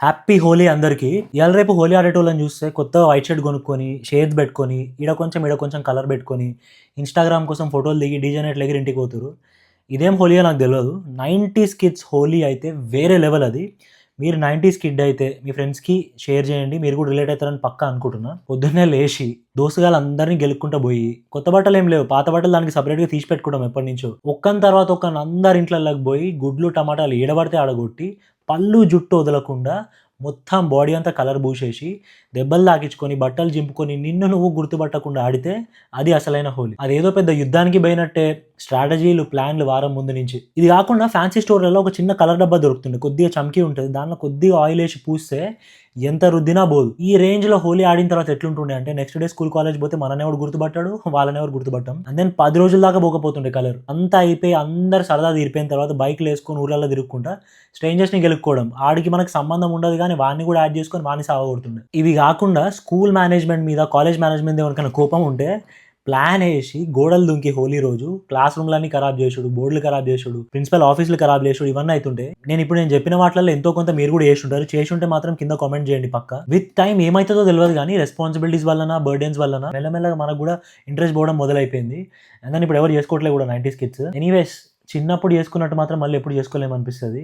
Happy Holi అందరికీ. ఇయాల రేపు హోలీ ఆడేటోళ్ళని చూస్తే కొత్తగా వైట్ షర్ట్ కొనుక్కొని, షేడ్స్ పెట్టుకొని, ఈడ కొంచెం కలర్ పెట్టుకొని, ఇన్‌స్టాగ్రామ్ కోసం ఫోటోలు దిగి డీజే నైట్‌లు ఎగిరి ఇంటికి పోతుర్రు. ఇదేం హోలీయో నాకు తెలవదు. 90స్ కిడ్స్ హోలీ అయితే వేరే లెవెల్ అది. మీరు 90స్ కిడ్ అయితే మీ ఫ్రెండ్స్‌కి షేర్ చేయండి. మీరు కూడా రిలేట్ అయితారని పక్కా అనుకుంటున్నా. పొద్దున్నే లేచి దోస్తుగాళ్ళందరిని గెలుక్కుంటా పోయి, కొత్త బట్టలేం లేవు. పాత బట్టలు దానికి సెపరేట్‌గా తీసి పెట్టుకున్నాం ఎప్పటినుంచో. ఒక్కని తర్వాత ఒక్కని అందరి ఇంట్లల్లకి పోయి గుడ్లు, టమాటాలు ఏడ పడితే ఆడ కొట్టి, పళ్ళు, జుట్టు వదలకుండా మొత్తం బాడీ అంతా కలర్ పూసేసి, దెబ్బలు తాకిచ్చుకొని, బట్టలు చింపుకొని, నిన్ను నువ్వు గుర్తుపట్టకుండా ఆడితే అది అసలైన హోలీ. అదేదో పెద్ద యుద్ధానికి పోయినట్టే స్ట్రాటజీలు, ప్లాన్‌లు వారం ముందు నుంచి. ఇది కాకుండా ఫ్యాన్సీ స్టోర్‌లలో ఒక చిన్న కలర్ డబ్బా దొరుకుతుండే. కొద్దిగా చమ్కీ ఉంటది. దాంట్లో కొద్దిగా ఆయిల్ ఏసి పూస్తే ఎంత రుద్దినా పోదు. ఈ రేంజ్‌లో హోలీ ఆడిన తర్వాత ఎట్లుంటుండే అంటే నెక్స్ట్ డే స్కూల్, కాలేజ్ పోతే మననెవడు గుర్తుపట్టాడు, వాళ్ళనెవరు గుర్తుపట్టాం. అండ్ దెన్ 10 రోజుల దాకా పోకపోతుండే కలర్. అంతా అయిపోయి అందరు సరదా తీరిపోయిన తర్వాత బైక్‌లేసుకొని ఊర్లలో తిరుక్కుంటా స్ట్రేంజర్స్‌ని గెలుక్కోవడం. ఆడికి మనకు సంబంధం ఉండదు గానీ వాడిని కూడా యాడ్ చేసుకొని వాడిని సావగొడుతుండే. ఇవి కాకుండా స్కూల్ మేనేజ్‌మెంట్ మీద, కాలేజ్ మేనేజ్‌మెంట్ మీద ఎవరికైనా కోపం ఉంటే ప్లాన్ ఏసి గోడలు దుంకి హోలీ రోజు క్లాస్ రూమ్‌లన్నీ ఖరాబ్ చేసుడు, బోర్డులు ఖరాబ్ చేసుడు, ప్రిన్సిపల్ ఆఫీస్‌లు ఖరాబ్ చేసుడు ఇవన్నీ అయితుంటే నేను చెప్పిన వాటిల్లో ఎంతో కొంత మీరు కూడా చేసుంటారు. చేసుంటే మాత్రం కింద కామెంట్ చేయండి పక్కా. విత్ టైమ్ ఏమైతుందో తెలవదు గానీ రెస్పాన్సిబిలిటీస్ వల్లన, బర్డెన్స్ వల్లన మెల్లమెల్లగా మనకు కూడా ఇంట్రెస్ట్ పోవడం మొదలైపోయింది. అండ్ దెన్ ఇప్పుడు ఎవరు చేసుకోవట్లేదు కూడా 90స్ కిడ్స్. ఎనీవేస్ చిన్నప్పుడు చేసుకున్నట్టు మాత్రం మళ్ళీ ఎప్పుడు చేసుకోలేమనిపిస్తది.